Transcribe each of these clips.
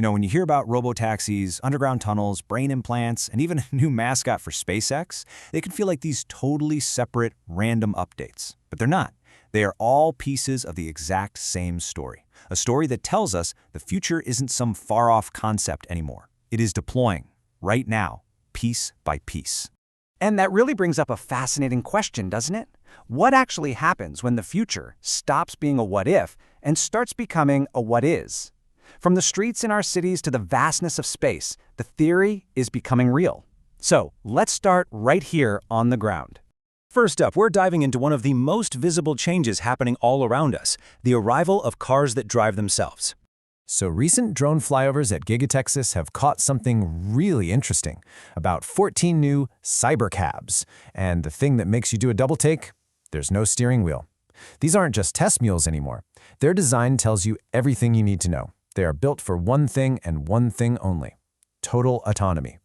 When you hear about robotaxis, underground tunnels, brain implants, and even a new mascot for SpaceX, they can feel like these totally separate, random updates. But they're not. They are all pieces of the exact same story. A story that tells us the future isn't some far-off concept anymore. It is deploying, right now, piece by piece. And that really brings up a fascinating question, doesn't it? What actually happens when the future stops being a what-if and starts becoming a what-is? From the streets in our cities to the vastness of space, the theory is becoming real. So, let's start right here on the ground. First up, we're diving into one of the most visible changes happening all around us, the arrival of cars that drive themselves. So recent drone flyovers at Gigatexas have caught something really interesting, about 14 new cybercabs. And the thing that makes you do a double take? There's no steering wheel. These aren't just test mules anymore. Their design tells you everything you need to know. They are built for one thing and one thing only: total autonomy.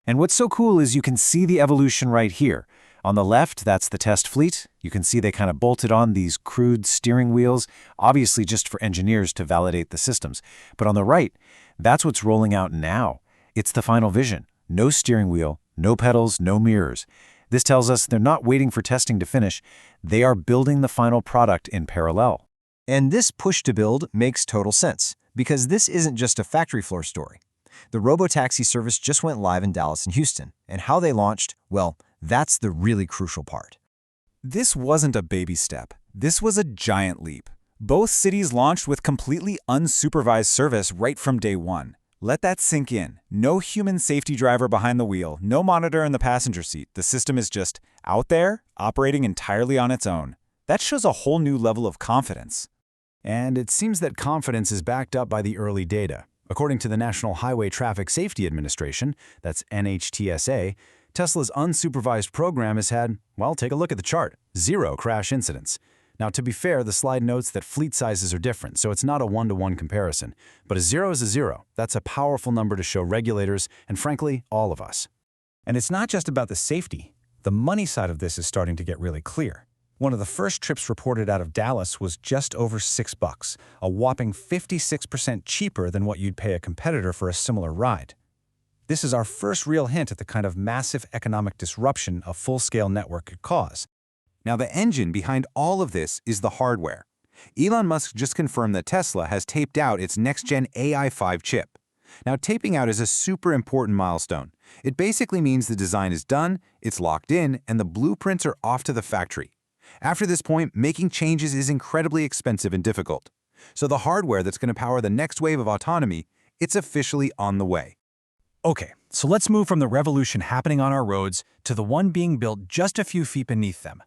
And what's so cool is you can see the evolution right here. On the left, that's the test fleet. You can see they kind of bolted on these crude steering wheels, obviously just for engineers to validate the systems. But on the right, that's what's rolling out now. It's the final vision. No steering wheel, no pedals, no mirrors. This tells us they're not waiting for testing to finish. They are building the final product in parallel. And this push to build makes total sense, because this isn't just a factory floor story. The Robotaxi service just went live in Dallas and Houston, and how they launched, well, that's the really crucial part. This wasn't a baby step. This was a giant leap. Both cities launched with completely unsupervised service right from day one. Let that sink in. No human safety driver behind the wheel, no monitor in the passenger seat. The system is just out there, operating entirely on its own. That shows a whole new level of confidence. And it seems that confidence is backed up by the early data. According to the National Highway Traffic Safety Administration, that's NHTSA, Tesla's unsupervised program has had, well, take a look at the chart, 0 crash incidents. Now, to be fair, the slide notes that fleet sizes are different, so it's not a one-to-one comparison. But a 0 is a 0. That's a powerful number to show regulators and, frankly, all of us. And it's not just about the safety. The money side of this is starting to get really clear. One of the first trips reported out of Dallas was just over $6, a whopping 56% cheaper than what you'd pay a competitor for a similar ride. This is our first real hint at the kind of massive economic disruption a full-scale network could cause. Now, the engine behind all of this is the hardware. Elon Musk just confirmed that Tesla has taped out its next-gen AI-5 chip. Now, taping out is a super important milestone. It basically means the design is done, it's locked in, and the blueprints are off to the factory. After this point, making changes is incredibly expensive and difficult. So the hardware that's going to power the next wave of autonomy, it's officially on the way. Okay, so let's move from the revolution happening on our roads to the one being built just a few feet beneath them.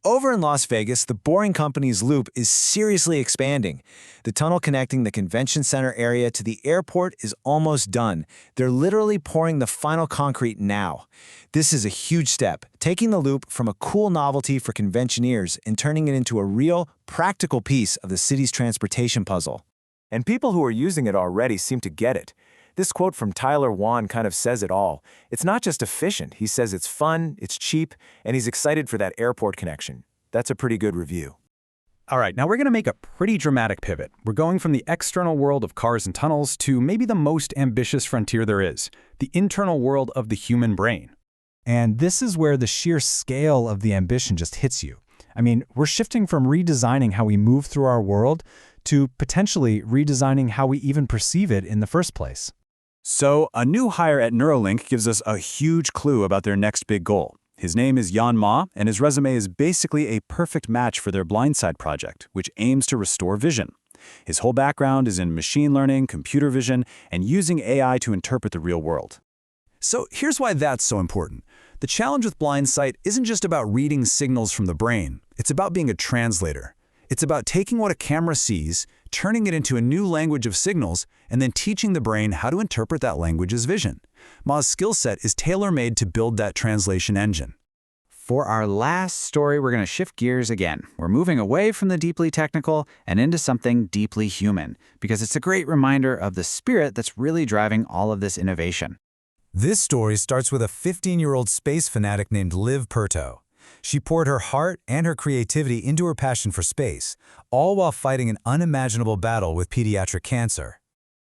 Over in Las Vegas, the Boring Company's loop is seriously expanding. The tunnel connecting the convention center area to the airport is almost done. They're literally pouring the final concrete now. This is a huge step, taking the loop from a cool novelty for conventioneers and turning it into a real, practical piece of the city's transportation puzzle. And people who are using it already seem to get it. This quote from Tyler Wan kind of says it all. It's not just efficient. He says it's fun, it's cheap, and he's excited for that airport connection. That's a pretty good review. All right, now we're going to make a pretty dramatic pivot. We're going from the external world of cars and tunnels to maybe the most ambitious frontier there is, the internal world of the human brain. And this is where the sheer scale of the ambition just hits you. I mean, we're shifting from redesigning how we move through our world to potentially redesigning how we even perceive it in the first place. So, a new hire at Neuralink gives us a huge clue about their next big goal. His name is Yan Ma, and his resume is basically a perfect match for their Blindside project, which aims to restore vision. His whole background is in machine learning, computer vision, and using AI to interpret the real world. So here's why that's so important. The challenge with blind sight isn't just about reading signals from the brain. It's about being a translator. It's about taking what a camera sees, turning it into a new language of signals, and then teaching the brain how to interpret that language as vision. Ma's skill set is tailor-made to build that translation engine. For our last story, we're going to shift gears again. We're moving away from the deeply technical and into something deeply human, because it's a great reminder of the spirit that's really driving all of this innovation. This story starts with a 15-year-old space fanatic named Liv Perto. She poured her heart and her creativity into her passion for space, all while fighting an unimaginable battle with pediatric cancer.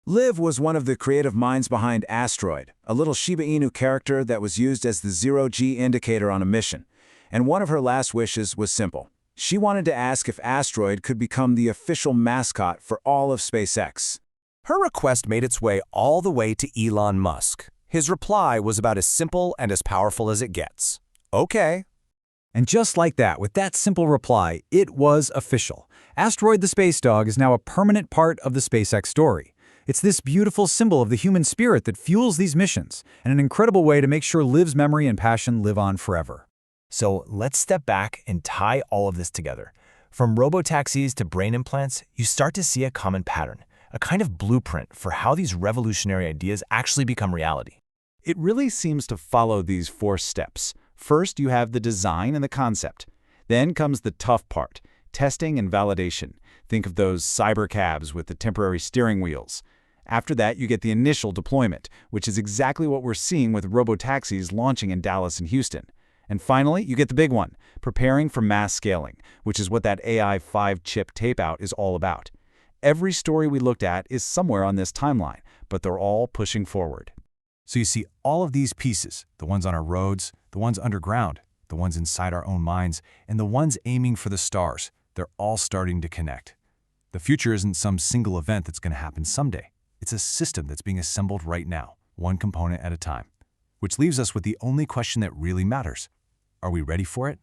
Liv was one of the creative minds behind Asteroid, a little Shiba Inu character that was used as the zero-G indicator on a mission. And one of her last wishes was simple. She wanted to ask if Asteroid could become the official mascot for all of SpaceX. Her request made its way all the way to Elon Musk. His reply was about as simple and as powerful as it gets. Okay. And just like that, with that simple reply, it was official. Asteroid the Space Dog is now a permanent part of the SpaceX story. It's this beautiful symbol of the human spirit that fuels these missions, and an incredible way to make sure Liv's memory and passion live on forever. So let's step back and tie all of this together. From robotaxis to brain implants, you start to see a common pattern, a kind of blueprint for how these revolutionary ideas actually become reality. It really seems to follow these 4 steps. First, you have the design and the concept. Then comes the tough part, testing and validation. Think of those cyber cabs with the temporary steering wheels. After that, you get the initial deployment, which is exactly what we're seeing with robotaxis launching in Dallas and Houston. And finally, you get the big one, preparing for mass scaling, which is what that AI 5-chip tape-out is all about. Every story we looked at is somewhere on this timeline, but they're all pushing forward. So you see all of these pieces, the ones on our roads, the ones underground, the ones inside our own minds, and the ones aiming for the stars. They're all starting to connect. The future isn't some single event that's going to happen someday. It's a system that's being assembled right now, one component at a time. Which leaves us with the only question that really matters. Are we ready for it?